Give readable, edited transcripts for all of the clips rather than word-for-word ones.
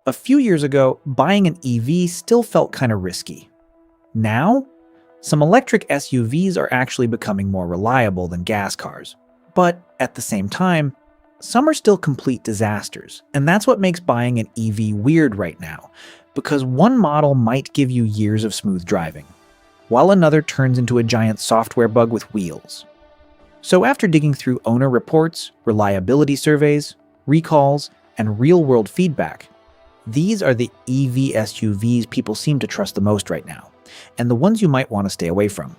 A few years ago, buying an EV still felt kind of risky. Now, some electric SUVs are actually becoming more reliable than gas cars. But at the same time, some are still complete disasters, and that's what makes buying an EV weird right now, because one model might give you years of smooth driving, while another turns into a giant software bug with wheels. So after digging through owner reports, reliability surveys, recalls, and real-world feedback, these are the EV SUVs people seem to trust the most right now, and the ones you might want to stay away from.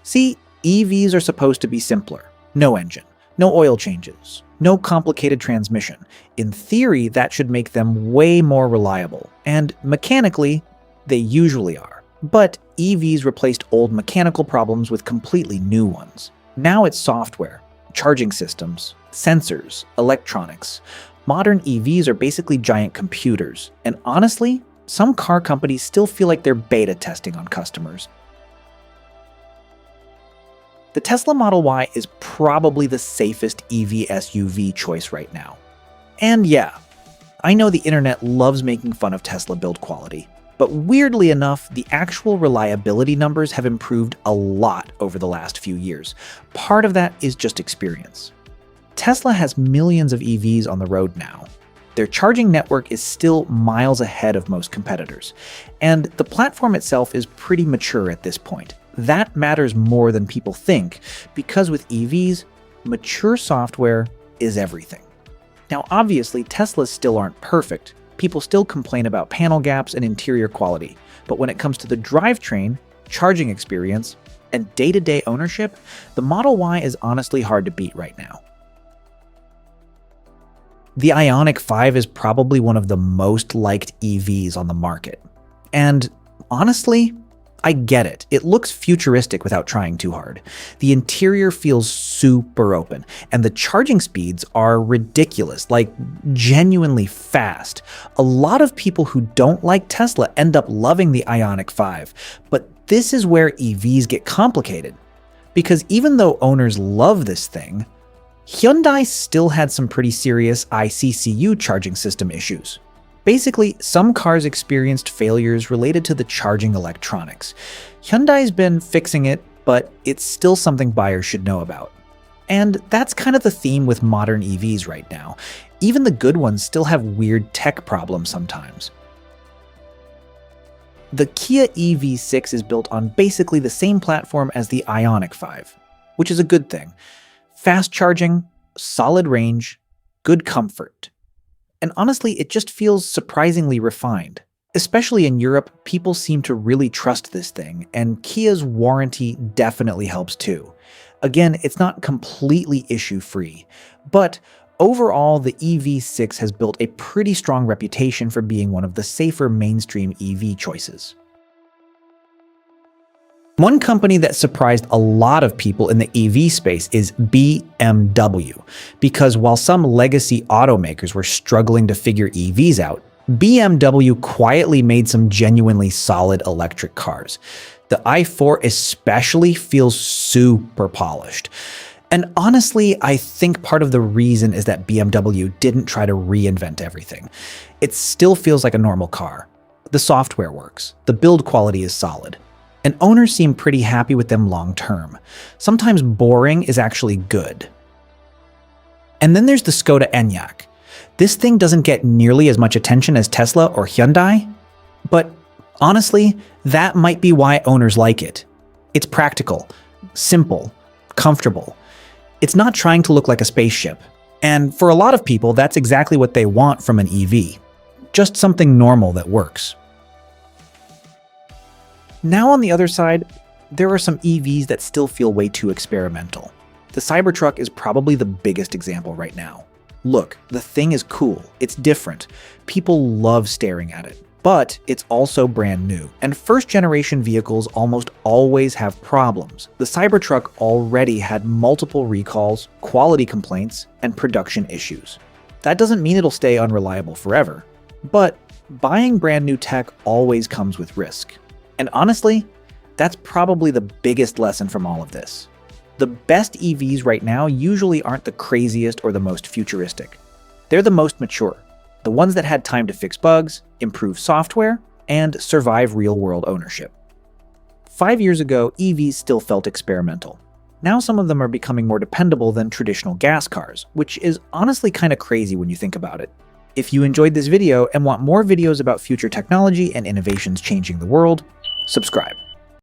See, EVs are supposed to be simpler. No engine, no oil changes, no complicated transmission. In theory, that should make them way more reliable, and mechanically, they usually are. But EVs replaced old mechanical problems with completely new ones. Now it's software, charging systems, sensors, electronics. Modern EVs are basically giant computers, and honestly, some car companies still feel like they're beta testing on customers. The Tesla Model Y is probably the safest EV SUV choice right now. And yeah, I know the internet loves making fun of Tesla build quality, but weirdly enough, the actual reliability numbers have improved a lot over the last few years. Part of that is just experience. Tesla has millions of EVs on the road now. Their charging network is still miles ahead of most competitors, and the platform itself is pretty mature at this point. That matters more than people think, because with EVs, mature software is everything. Now obviously, Teslas still aren't perfect. People still complain about panel gaps and interior quality, but when it comes to the drivetrain, charging experience, and day-to-day ownership, the Model Y is honestly hard to beat right now. The Ioniq 5 is probably one of the most liked EVs on the market. And honestly, I get it. It looks futuristic without trying too hard. The interior feels super open, and the charging speeds are ridiculous, like genuinely fast. A lot of people who don't like Tesla end up loving the Ioniq 5, but this is where EVs get complicated. Because even though owners love this thing, Hyundai still had some pretty serious ICCU charging system issues. Basically, some cars experienced failures related to the charging electronics. Hyundai's been fixing it, but it's still something buyers should know about. And that's kind of the theme with modern EVs right now. Even the good ones still have weird tech problems sometimes. The Kia EV6 is built on basically the same platform as the Ioniq 5, which is a good thing. Fast charging, solid range, good comfort. And honestly, it just feels surprisingly refined. Especially in Europe, people seem to really trust this thing, and Kia's warranty definitely helps too. Again, it's not completely issue-free, but overall, the EV6 has built a pretty strong reputation for being one of the safer mainstream EV choices. One company that surprised a lot of people in the EV space is BMW, because while some legacy automakers were struggling to figure EVs out, BMW quietly made some genuinely solid electric cars. The i4 especially feels super polished. And honestly, I think part of the reason is that BMW didn't try to reinvent everything. It still feels like a normal car. The software works, the build quality is solid, and owners seem pretty happy with them long term. Sometimes boring is actually good. And then there's the Skoda Enyaq. This thing doesn't get nearly as much attention as Tesla or Hyundai, but honestly, that might be why owners like it. It's practical, simple, comfortable. It's not trying to look like a spaceship. And for a lot of people, that's exactly what they want from an EV. Just something normal that works. Now on the other side, there are some EVs that still feel way too experimental. The Cybertruck is probably the biggest example right now. Look, the thing is cool, it's different, people love staring at it, but it's also brand new, and first-generation vehicles almost always have problems. The Cybertruck already had multiple recalls, quality complaints, and production issues. That doesn't mean it'll stay unreliable forever, but buying brand new tech always comes with risk. And honestly, that's probably the biggest lesson from all of this. The best EVs right now usually aren't the craziest or the most futuristic. They're the most mature, the ones that had time to fix bugs, improve software, and survive real-world ownership. 5 years ago, EVs still felt experimental. Now some of them are becoming more dependable than traditional gas cars, which is honestly kind of crazy when you think about it. If you enjoyed this video and want more videos about future technology and innovations changing the world, subscribe.